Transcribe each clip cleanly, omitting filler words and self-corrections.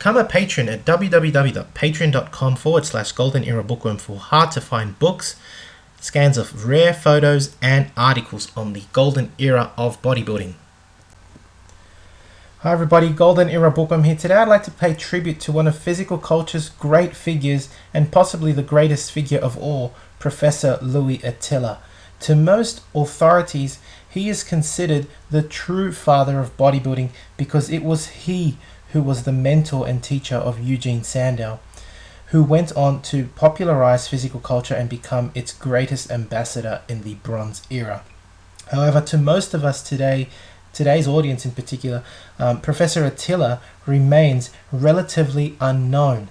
Become a patron at www.patreon.com/Golden Era Bookworm for hard to find books, scans of rare photos, and articles on the Golden Era of bodybuilding. Hi everybody, Golden Era Bookworm here. Today I'd like to pay tribute to one of physical culture's great figures and possibly the greatest figure of all, Professor Louis Attila. To most authorities, he is considered the true father of bodybuilding because it was he who was the mentor and teacher of Eugene Sandow, who went on to popularize physical culture and become its greatest ambassador in the Bronze Era. However, to most of us today's audience in particular, Professor Attila remains relatively unknown,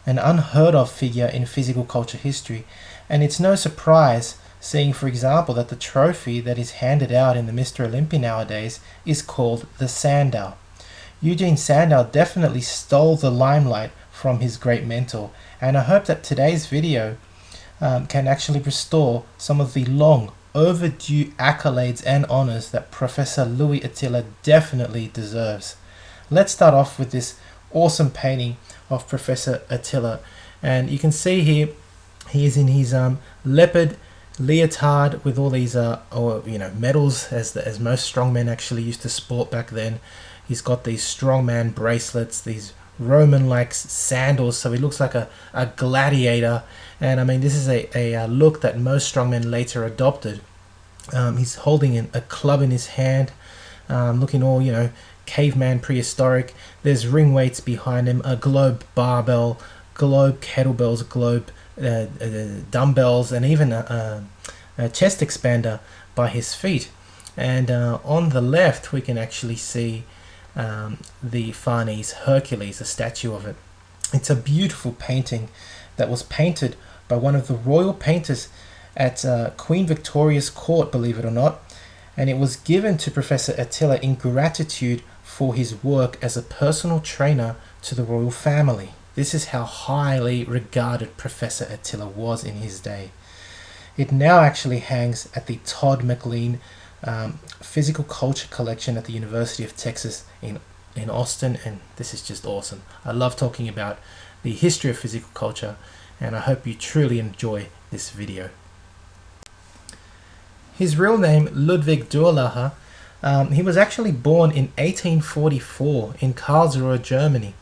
an unheard of figure in physical culture history, and it's no surprise seeing, for example, that the trophy that is handed out in the Mr. Olympia nowadays is called the Sandow. Eugene Sandow definitely stole the limelight from his great mentor, and I hope that today's video can actually restore some of the long overdue accolades and honors that Professor Louis Attila definitely deserves. Let's start off with this awesome painting of Professor Attila, and you can see here he is in his leopard leotard with all these medals as most strongmen actually used to sport back then. He's got these strongman bracelets, these Roman-like sandals, so he looks like a gladiator. And I mean, this is a look that most strongmen later adopted. He's holding a club in his hand, looking all caveman, prehistoric. There's ring weights behind him, a globe barbell, globe kettlebells, globe dumbbells, and even a chest expander by his feet. And on the left we can actually see the Farnese Hercules, a statue of it. It's a beautiful painting that was painted by one of the royal painters at Queen Victoria's court, believe it or not, and it was given to Professor Attila in gratitude for his work as a personal trainer to the royal family. This is how highly regarded Professor Attila was in his day. It now actually hangs at the Todd McLean Physical Culture Collection at the University of Texas in Austin, and this is just awesome. I love talking about the history of physical culture, and I hope you truly enjoy this video. His real name, Ludwig Durlacher, he was actually born in 1844 in Karlsruhe, Germany.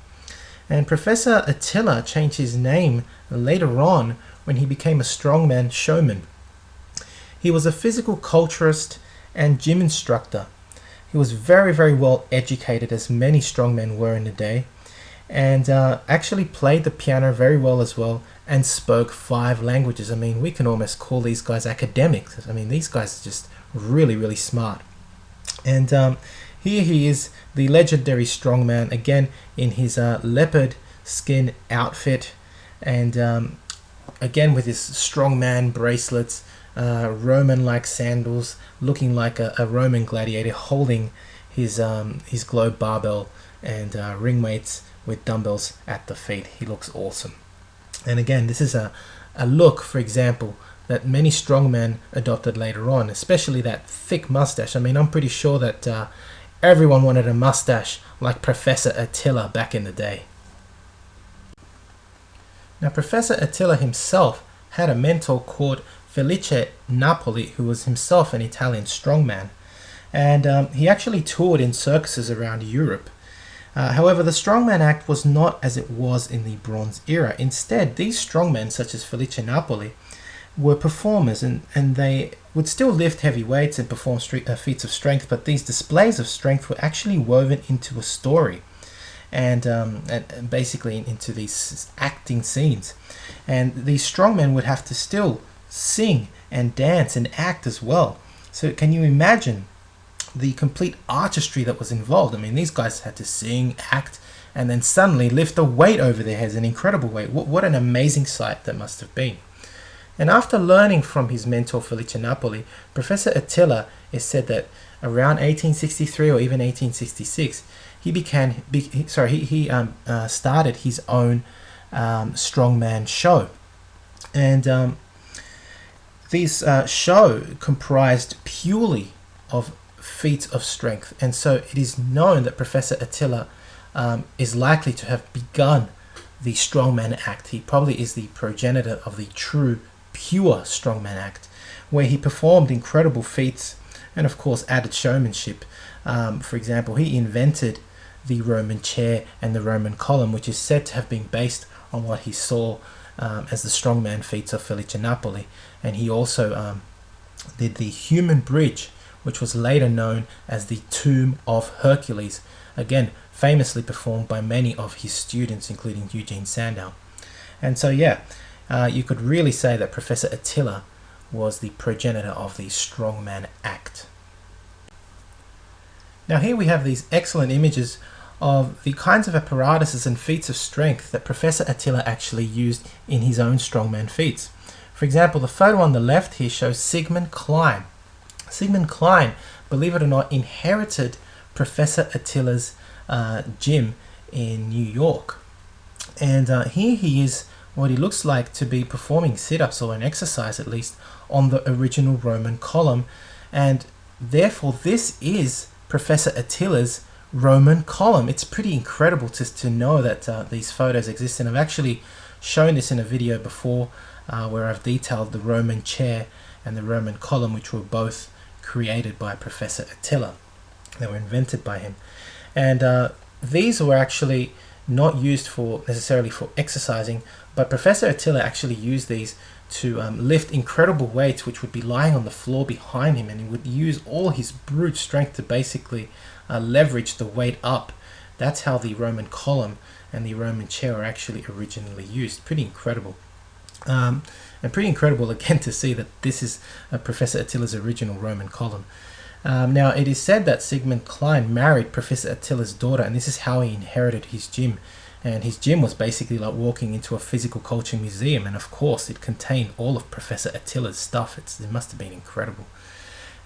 And Professor Attila changed his name later on when he became a strongman showman. He was a physical culturist and gym instructor. He was very, very well educated, as many strongmen were in the day, and actually played the piano very well as well, and spoke 5 languages. I mean, we can almost call these guys academics. I mean, these guys are just really, really smart. And here he is, the legendary strongman, again in his leopard skin outfit, and again with his strongman bracelets, Roman-like sandals, looking like a Roman gladiator, holding his globe barbell and ring weights with dumbbells at the feet. He looks awesome. And again, this is a look, for example, that many strongmen adopted later on, especially that thick mustache. I mean, I'm pretty sure that everyone wanted a mustache like Professor Attila back in the day. Now, Professor Attila himself had a mentor called Felice Napoli, who was himself an Italian strongman, and he actually toured in circuses around Europe. However, the strongman act was not as it was in the Bronze Era. Instead, these strongmen, such as Felice Napoli, were performers, and they would still lift heavy weights and perform feats of strength, but these displays of strength were actually woven into a story, and basically into these acting scenes. And these strongmen would have to still sing and dance and act as well. So can you imagine the complete artistry that was involved? I mean, these guys had to sing, act, and then suddenly lift a weight over their heads, an incredible weight. What an amazing sight that must have been. And after learning from his mentor Felice Napoli, Professor Attila is said that around 1863 or even 1866, he started his own strongman show. And this show comprised purely of feats of strength, and so it is known that Professor Attila is likely to have begun the strongman act. He probably is the progenitor of the true, pure strongman act, where he performed incredible feats and of course added showmanship. For example, he invented the Roman chair and the Roman column, which is said to have been based on what he saw as the strongman feats of Felice Napoli. And he also did the human bridge, which was later known as the Tomb of Hercules, again famously performed by many of his students, including Eugene Sandow. And so yeah, you could really say that Professor Attila was the progenitor of the strongman act. Now here we have these excellent images of the kinds of apparatuses and feats of strength that Professor Attila actually used in his own strongman feats. For example, the photo on the left here shows Sigmund Klein. Sigmund Klein, believe it or not, inherited Professor Attila's gym in New York. And here he is, what he looks like to be performing sit-ups, or an exercise at least, on the original Roman column. And therefore this is Professor Attila's Roman column. It's pretty incredible to know that these photos exist, and I've actually shown this in a video before where I've detailed the Roman chair and the Roman column, which were both created by Professor Attila. They were invented by him. And these were actually not used for necessarily for exercising, but Professor Attila actually used these to lift incredible weights which would be lying on the floor behind him, and he would use all his brute strength to basically leverage the weight up. That's how the Roman column and the Roman chair were actually originally used. Pretty incredible. And pretty incredible again to see that this is Professor Attila's original Roman column. Now it is said that Sigmund Klein married Professor Attila's daughter, and this is how he inherited his gym. And his gym was basically like walking into a physical culture museum, and of course it contained all of Professor Attila's stuff. It must have been incredible.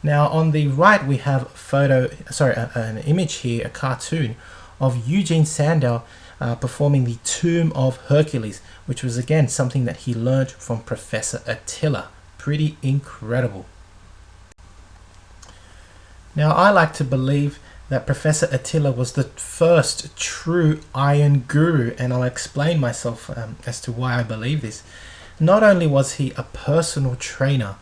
Now on the right we have an image here, a cartoon of Eugene Sandow performing the Tomb of Hercules, which was again something that he learned from Professor Attila. Pretty incredible. Now I like to believe that Professor Attila was the first true iron guru, and I'll explain myself as to why I believe this. Not only was he a personal trainer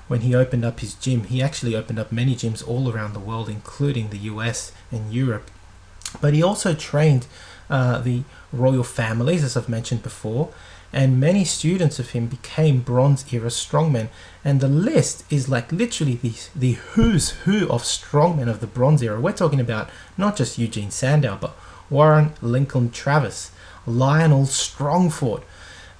when he opened up his gym, he actually opened up many gyms all around the world, including the US and Europe, but he also trained the royal families, as I've mentioned before, and many students of him became Bronze Era strongmen. And the list is like literally the who's who of strongmen of the Bronze Era. We're talking about not just Eugene Sandow, but Warren Lincoln Travis, Lionel Strongford,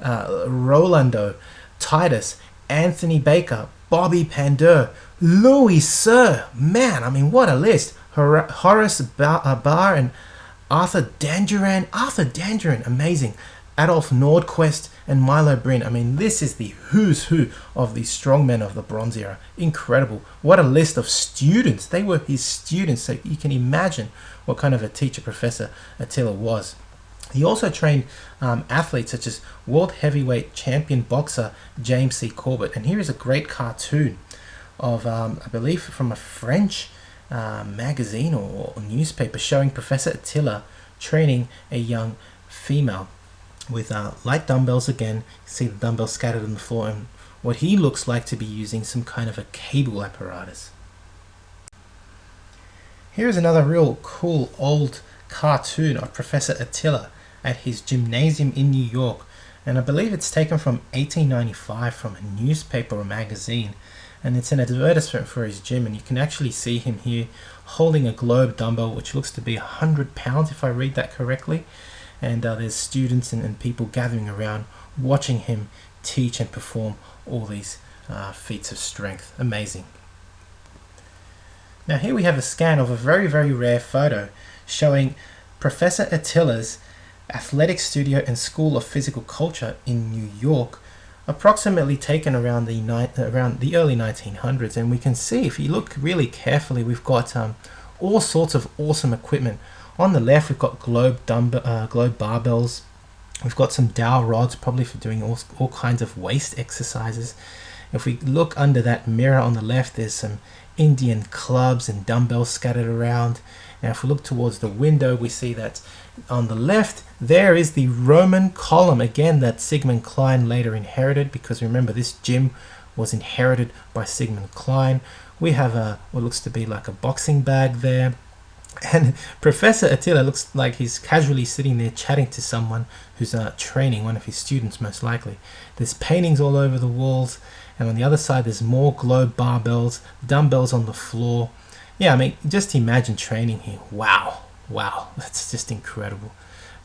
Rolando Titus, Anthony Baker, Bobby Pandur, Louis Sir. Man, I mean, what a list. Horace Barr and Arthur Danduran, amazing. Adolf Nordquist and Milo Bryn. I mean, this is the who's who of the strongmen of the Bronze Era. Incredible. What a list of students. They were his students, so you can imagine what kind of a teacher Professor Attila was. He also trained athletes such as world heavyweight champion boxer James C. Corbett. And here is a great cartoon of, I believe, from a French magazine or newspaper showing Professor Attila training a young female with light dumbbells. Again, you see the dumbbells scattered on the floor, and what he looks like to be using some kind of a cable apparatus. Here's another real cool old cartoon of Professor Attila at his gymnasium in New York, and I believe it's taken from 1895 from a newspaper or magazine, and it's an advertisement for his gym, and you can actually see him here holding a globe dumbbell which looks to be 100 pounds if I read that correctly. And there's students and people gathering around watching him teach and perform all these feats of strength. Amazing. Now here we have a scan of a very, very rare photo showing Professor Attila's athletic studio and School of Physical Culture in New York, approximately taken around the early 1900s. And we can see, if you look really carefully, we've got all sorts of awesome equipment. On the left, we've got globe barbells. We've got some dowel rods, probably for doing all kinds of waist exercises. If we look under that mirror on the left, there's some Indian clubs and dumbbells scattered around. Now if we look towards the window, we see that on the left there is the Roman column, again that Sigmund Klein later inherited, because remember this gym was inherited by Sigmund Klein. We have what looks to be like a boxing bag there, and Professor Attila looks like he's casually sitting there chatting to someone who's training, one of his students most likely. There's paintings all over the walls, and on the other side there's more globe barbells, dumbbells on the floor. Yeah, I mean, just imagine training here. Wow, that's just incredible.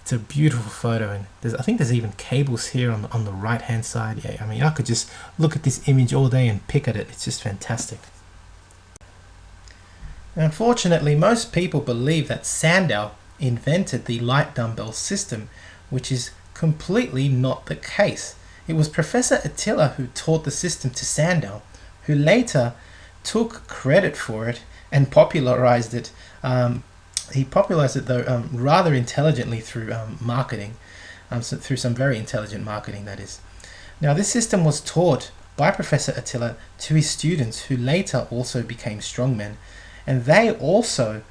It's a beautiful photo, and I think there's even cables here on the right hand side. Yeah, I mean, I could just look at this image all day and pick at it. It's just fantastic. Unfortunately, most people believe that Sandow invented the light dumbbell system, which is completely not the case. It was Professor Attila who taught the system to Sandow, who later took credit for it and popularized it. He popularized it though rather intelligently through marketing, through some very intelligent marketing, that is. Now this system was taught by Professor Attila to his students, who later also became strongmen, and they also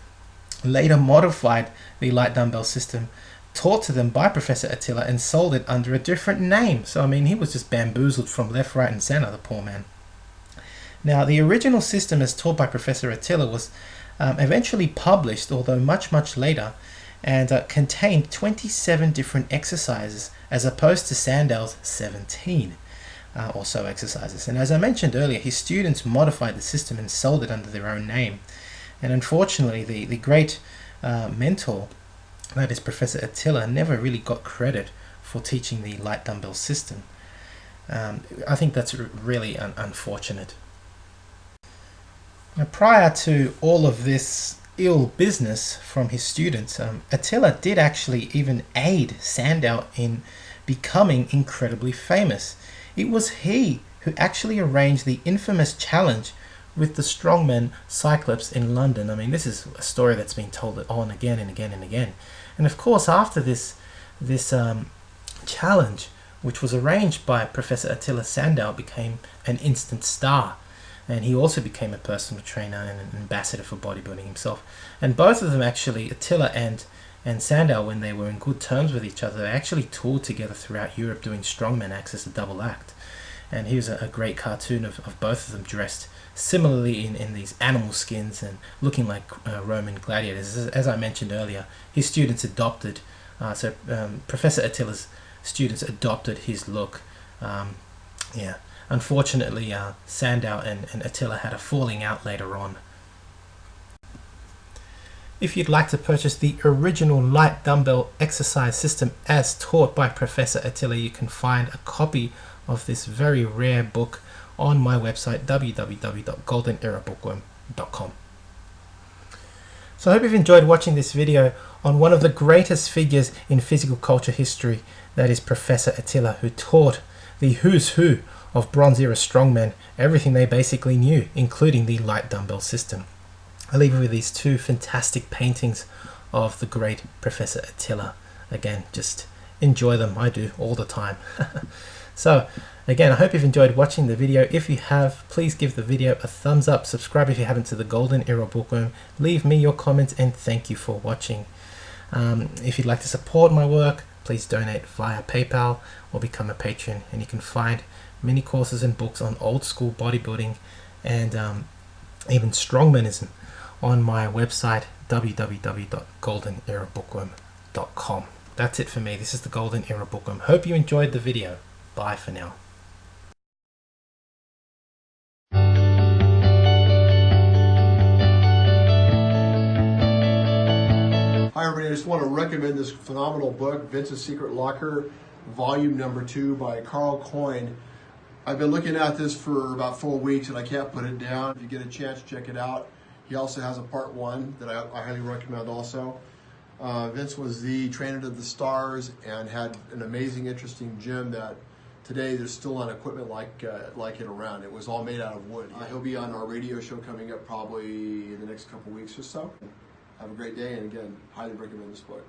later modified the light dumbbell system taught to them by Professor Attila and sold it under a different name. So I mean, he was just bamboozled from left, right and center, the poor man. Now the original system as taught by Professor Attila was eventually published, although much later, and contained 27 different exercises as opposed to Sandow's 17 or so exercises. And as I mentioned earlier, his students modified the system and sold it under their own name. And unfortunately, the great mentor, that is Professor Attila, never really got credit for teaching the light dumbbell system. I think that's really unfortunate. Now, prior to all of this ill business from his students, Attila did actually even aid Sandow in becoming incredibly famous. It was he who actually arranged the infamous challenge with the strongmen Cyclops in London. I mean, this is a story that's been told on again and again and again. And of course, after this challenge, which was arranged by Professor Attila, Sandow became an instant star. And he also became a personal trainer and an ambassador for bodybuilding himself. And both of them actually, Attila and Sandow, when they were in good terms with each other, they actually toured together throughout Europe doing strongman acts as a double act. And here's a great cartoon of both of them dressed similarly in these animal skins and looking like Roman gladiators. As I mentioned earlier, his students adopted, Professor Attila's students adopted his look. Yeah. Unfortunately, Sandow and Attila had a falling out later on. If you'd like to purchase the original light dumbbell exercise system as taught by Professor Attila, you can find a copy of this very rare book on my website, www.goldenerabookworm.com. So I hope you've enjoyed watching this video on one of the greatest figures in physical culture history, that is Professor Attila, who taught the who's who of Bronze Era strongmen everything they basically knew, including the light dumbbell system. I'll leave you with these two fantastic paintings of the great Professor Attila. Again, just enjoy them. I do all the time. So again, I hope you've enjoyed watching the video. If you have, please give the video a thumbs up, subscribe if you haven't to the Golden Era Bookworm, leave me your comments, and thank you for watching. If you'd like to support my work, please donate via PayPal or become a patron, and you can find many courses and books on old school bodybuilding and even strongmanism on my website, www.goldenerabookworm.com. That's it for me. This is the Golden Era Bookworm. Hope you enjoyed the video. Bye for now. Hi everybody, I just want to recommend this phenomenal book, Vince's Secret Locker, volume number 2 by Carl Coyne. I've been looking at this for about 4 weeks and I can't put it down. If you get a chance, check it out. He also has a part 1 that I highly recommend also. Vince was the trainer to the stars and had an amazing, interesting gym that today there's still not equipment like it around. It was all made out of wood. He'll be on our radio show coming up probably in the next couple weeks or so. Have a great day, and again, highly recommend this book.